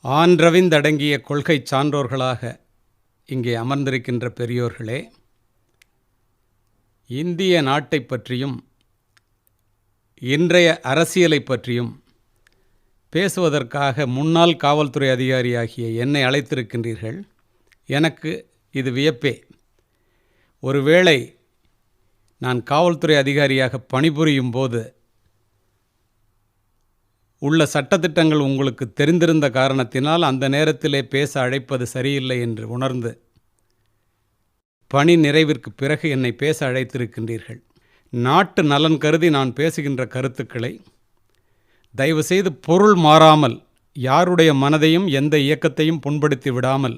ஆன்றவிந்தடங்கிய கொள்கை சான்றோர்களாக இங்கே அமர்ந்திருக்கின்ற பெரியோர்களே, இந்திய நாட்டை பற்றியும் இன்றைய அரசியலை பற்றியும் பேசுவதற்காக முன்னாள் காவல்துறை அதிகாரியாகிய என்னை அழைத்திருக்கின்றீர்கள். எனக்கு இது வியப்பே. ஒருவேளை நான் காவல்துறை அதிகாரியாக பணிபுரியும் போது உள்ள சட்டத்திட்டங்கள் உங்களுக்கு தெரிந்திருந்த காரணத்தினால் அந்த நேரத்திலே பேச அழைப்பது சரியில்லை என்று உணர்ந்து பணி நிறைவிற்கு பிறகு என்னை பேச அழைத்திருக்கின்றீர்கள். நாட்டு நலன் கருதி நான் பேசுகின்ற கருத்துக்களை தயவுசெய்து பொருள் மாறாமல், யாருடைய மனதையும் எந்த இயக்கத்தையும் புண்படுத்தி விடாமல்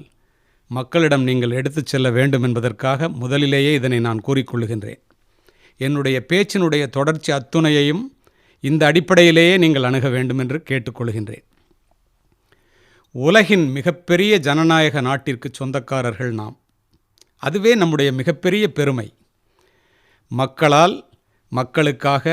மக்களிடம் நீங்கள் எடுத்துச் செல்ல வேண்டும் என்பதற்காக முதலிலேயே இதனை நான் கூறிக்கொள்கின்றேன். என்னுடைய பேச்சினுடைய தொடர்ச்சி அத்துணையையும் இந்த அடிப்படையிலேயே நீங்கள் அணுக வேண்டும் என்று கேட்டுக்கொள்கின்றேன். உலகின் மிகப்பெரிய ஜனநாயக நாட்டிற்கு சொந்தக்காரர்கள் நாம். அதுவே நம்முடைய மிகப்பெரிய பெருமை. மக்களால், மக்களுக்காக,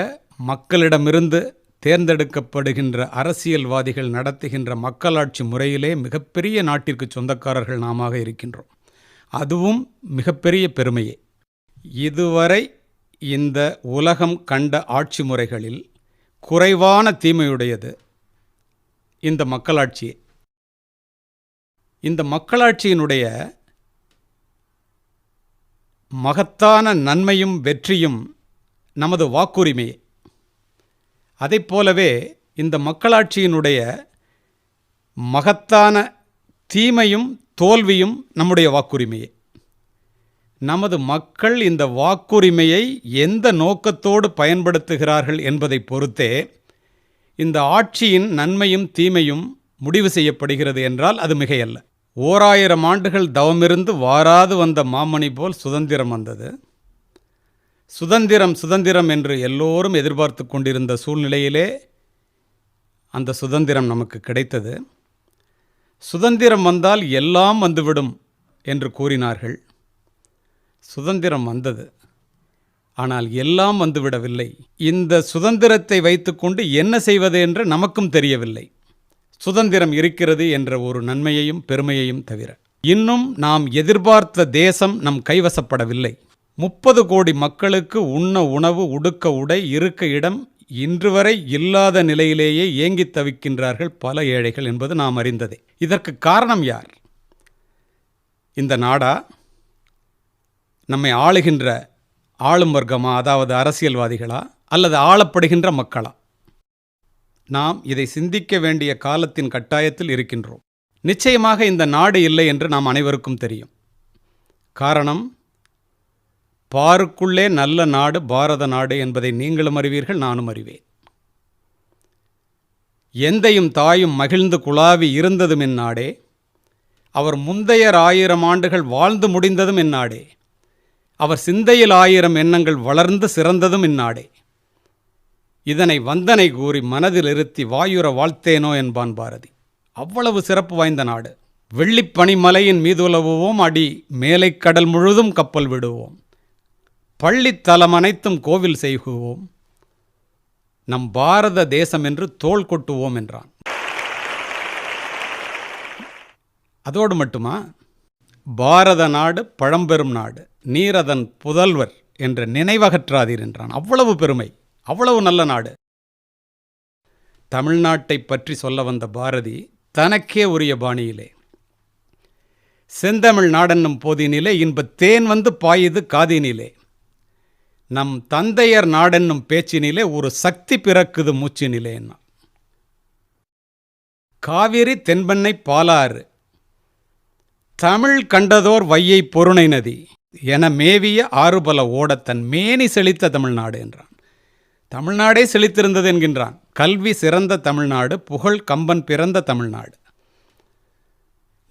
மக்களிடமிருந்து தேர்ந்தெடுக்கப்படுகின்ற அரசியல்வாதிகள் நடத்துகின்ற மக்களாட்சி முறையிலே மிகப்பெரிய நாட்டிற்கு சொந்தக்காரர்கள் நாமாக இருக்கின்றோம். அதுவும் மிகப்பெரிய பெருமையே. இதுவரை இந்த உலகம் கண்ட ஆட்சி முறைகளில் குறைவான தீமையுடையது இந்த மக்களாட்சியே. இந்த மக்களாட்சியினுடைய மகத்தான நன்மையும் வெற்றியும் நமது வாக்குரிமையே. அதைப் போலவே இந்த மக்களாட்சியினுடைய மகத்தான தீமையும் தோல்வியும் நம்முடைய வாக்குரிமையே. நமது மக்கள் இந்த வாக்குரிமையை எந்த நோக்கத்தோடு பயன்படுத்துகிறார்கள் என்பதை பொறுத்தே இந்த ஆட்சியின் நன்மையும் தீமையும் முடிவு செய்யப்படுகிறது என்றால் அது மிகையல்ல. 1000 ஆண்டுகள் தவமிருந்து வாராது வந்த மாமணி போல் சுதந்திரம் வந்தது. சுதந்திரம் சுதந்திரம் என்று எல்லோரும் எதிர்பார்த்து கொண்டிருந்த சூழ்நிலையிலே அந்த சுதந்திரம் நமக்கு கிடைத்தது. சுதந்திரம் வந்தால் எல்லாம் வந்துவிடும் என்று கூறினார்கள். சுதந்திரம் வந்தது, ஆனால் எல்லாம் வந்துவிடவில்லை. இந்த சுதந்திரத்தை வைத்துக்கொண்டு என்ன செய்வது என்று நமக்கும் தெரியவில்லை. சுதந்திரம் இருக்கிறது என்ற ஒரு நன்மையையும் பெருமையையும் தவிர இன்னும் நாம் எதிர்பார்த்த தேசம் நம் கைவசப்படவில்லை. 30 கோடி மக்களுக்கு உண்ண உணவு, உடுக்க உடை, இருக்க இடம் இன்று வரை இல்லாத நிலையிலேயே ஏங்கித் தவிக்கின்றார்கள் பல ஏழைகள் என்பது நாம் அறிந்ததே. இதற்கு காரணம் யார்? இந்த நாடா? நம்மை ஆளுகின்ற ஆளும் வர்க்கமா, அதாவது அரசியல்வாதிகளா, அல்லது ஆளப்படுகின்ற மக்களா? நாம் இதை சிந்திக்க வேண்டிய காலத்தின் கட்டாயத்தில் இருக்கின்றோம். நிச்சயமாக இந்த நாடு இல்லை என்று நாம் அனைவருக்கும் தெரியும். காரணம், பாருக்குள்ளே நல்ல நாடு பாரத நாடு என்பதை நீங்களும் அறிவீர்கள், நானும் அறிவேன். எந்தையும் தாயும் மகிழ்ந்து குழாவி இருந்ததும் இந்நாடே, அவர் முந்தையர் 1000 ஆண்டுகள் வாழ்ந்து முடிந்ததும் இந்நாடே, அவர் சிந்தையில் 1000 எண்ணங்கள் வளர்ந்து சிறந்ததும் இந்நாடே. இதனை வந்தனை கூறி மனதில் இருத்தி வாயுற வாழ்த்தேனோ என்பான் பாரதி. அவ்வளவு சிறப்பு வாய்ந்த நாடு. வெள்ளிப்பனிமலையின் மீதுலவுவோம், அடி மேலைக்கடல் முழுதும் கப்பல் விடுவோம், பள்ளித்தலம் அனைத்தும் கோவில் செய்குவோம், நம் பாரத தேசம் என்று தோள் கொட்டுவோம் என்றான். அதோடு மட்டுமா, பாரத நாடு பழம்பெரும் நாடு, நீரதன் புதல்வர் என்ற நினைவகற்றாதீர் என்றான். அவ்வளவு பெருமை, அவ்வளவு நல்ல நாடு. தமிழ்நாட்டை பற்றி சொல்ல வந்த பாரதி தனக்கே உரிய பாணியிலே, செந்தமிழ் நாடென்னும் போதினிலே இன்பத் தேன் வந்து பாயுது காதினிலே, நம் தந்தையர் நாடென்னும் பேச்சினிலே ஒரு சக்தி பிறக்குது மூச்சினிலே. காவிரி தென்பெண்ணை பாலாறு, தமிழ் கண்டதோர் வையை பொருணை நதி என மேவிய ஆறுபல ஓடத்தன் மேனி செழித்த தமிழ்நாடு என்றான். தமிழ்நாடே செழித்திருந்தது என்கின்றான். கல்வி சிறந்த தமிழ்நாடு, புகழ் கம்பன் பிறந்த தமிழ்நாடு,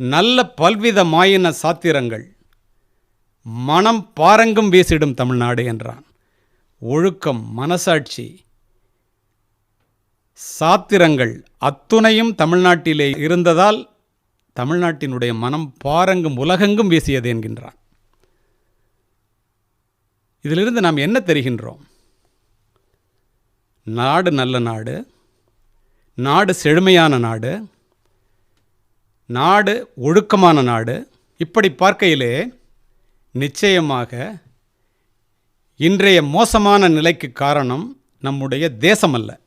நல்ல பல்வித மாயின சாத்திரங்கள், மனம் பாரங்கும் வீசிடும் தமிழ்நாடு என்றான். ஒழுக்கம், மனசாட்சி, சாத்திரங்கள் அத்துணையும் தமிழ்நாட்டிலே இருந்ததால் தமிழ்நாட்டினுடைய மனம் பாரங்கும் உலகெங்கும் வீசியது என்கின்றான். இதிலிருந்து நாம் என்ன தெரிகின்றோம்? நாடு நல்ல நாடு, நாடு செழுமையான நாடு, நாடு ஒழுக்கமான நாடு. இப்படி பார்க்கையிலே நிச்சயமாக இன்றைய மோசமான நிலைக்கு காரணம் நம்முடைய தேசம் அல்ல.